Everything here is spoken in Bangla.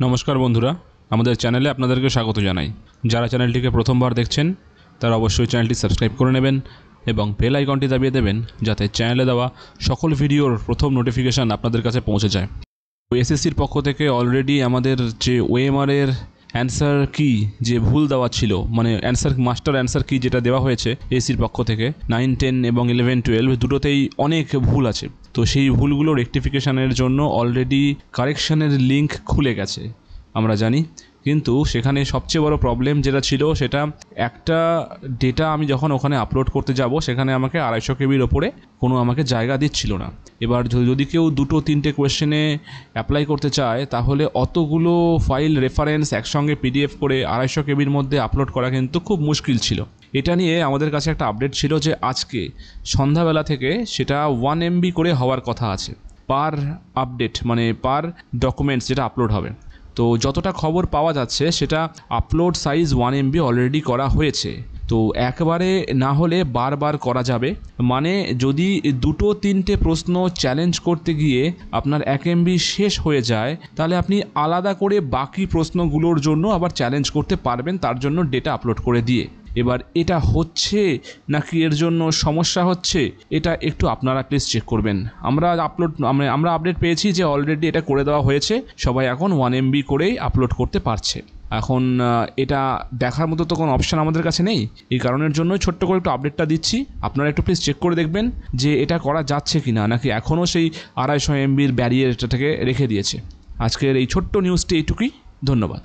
নমস্কার বন্ধুরা, আমাদের চ্যানেলে আপনাদেরকে স্বাগত জানাই। যারা চ্যানেলটিকে প্রথমবার দেখছেন তারা অবশ্যই চ্যানেলটি সাবস্ক্রাইব করে নেবেন এবং বেল আইকনটি দাবিয়ে দেবেন যাতে চ্যানেলে দেওয়া সকল ভিডিওর প্রথম নোটিফিকেশান আপনাদের কাছে পৌঁছে যায়। এসএসসির পক্ষ থেকে অলরেডি আমাদের যে ওএমআরের অ্যান্সার কি যে ভুল দেওয়া ছিল, মানে মাস্টার অ্যান্সার কি যেটা দেওয়া হয়েছে এসির পক্ষ থেকে 9, 10 এবং 11, 12 দুটোতেই অনেক ভুল আছে। তো সেই ভুলগুলো রেকটিফিকেশানের জন্য অলরেডি কারেকশানের লিঙ্ক খুলে গেছে আমরা জানি, কিন্তু সেখানে সবচেয়ে বড় প্রবলেম যেটা ছিল সেটা একটা ডেটা আমি যখন ওখানে আপলোড করতে যাব সেখানে আমাকে 250 কেবির ওপরে কোনো আমাকে জায়গা দিচ্ছিল না। এবার যদি কেউ 2-3টে কোয়েশ্চেনে অ্যাপ্লাই করতে চায় তাহলে অতগুলো ফাইল রেফারেন্স একসঙ্গে পিডিএফ করে 250 কেবির মধ্যে আপলোড করা কিন্তু খুব মুশকিল ছিল। এটা নিয়ে আমাদের কাছে একটা আপডেট ছিল যে আজকে সন্ধ্যাবেলা থেকে সেটা 1 MB করে হওয়ার কথা আছে পার আপডেট, মানে পার ডকুমেন্টস যেটা আপলোড হবে। তো যতটা খবর পাওয়া যাচ্ছে সেটা আপলোড সাইজ 1 MB অলরেডি করা হয়েছে। তো একবারে না হলে বারবার করা যাবে, মানে যদি 2-3টে প্রশ্ন চ্যালেঞ্জ করতে গিয়ে আপনার 1 MB শেষ হয়ে যায় তাহলে আপনি আলাদা করে বাকি প্রশ্নগুলোর জন্য আবার চ্যালেঞ্জ করতে পারবেন, তার জন্য ডেটা আপলোড করে দিয়ে। এবার এটা হচ্ছে নাকি এর জন্য সমস্যা হচ্ছে এটা একটু আপনারা প্লিজ চেক করবেন। আমরা আপডেট পেয়েছি যে অলরেডি এটা করে দেওয়া হয়েছে, সবাই এখন 1 MB করেই আপলোড করতে পারছে। এখন এটা দেখার মতো তো কোনো অপশান আমাদের কাছে নেই, এই কারণের জন্যই ছোট্ট করে একটু আপডেটটা দিচ্ছি। আপনারা একটু প্লিজ চেক করে দেখবেন যে এটা করা যাচ্ছে কি না, নাকি এখনও সেই 250 MBর ব্যারিয়ারটা থেকে রেখে দিয়েছে। আজকের এই ছোট্ট নিউজটি এইটুকুই। ধন্যবাদ।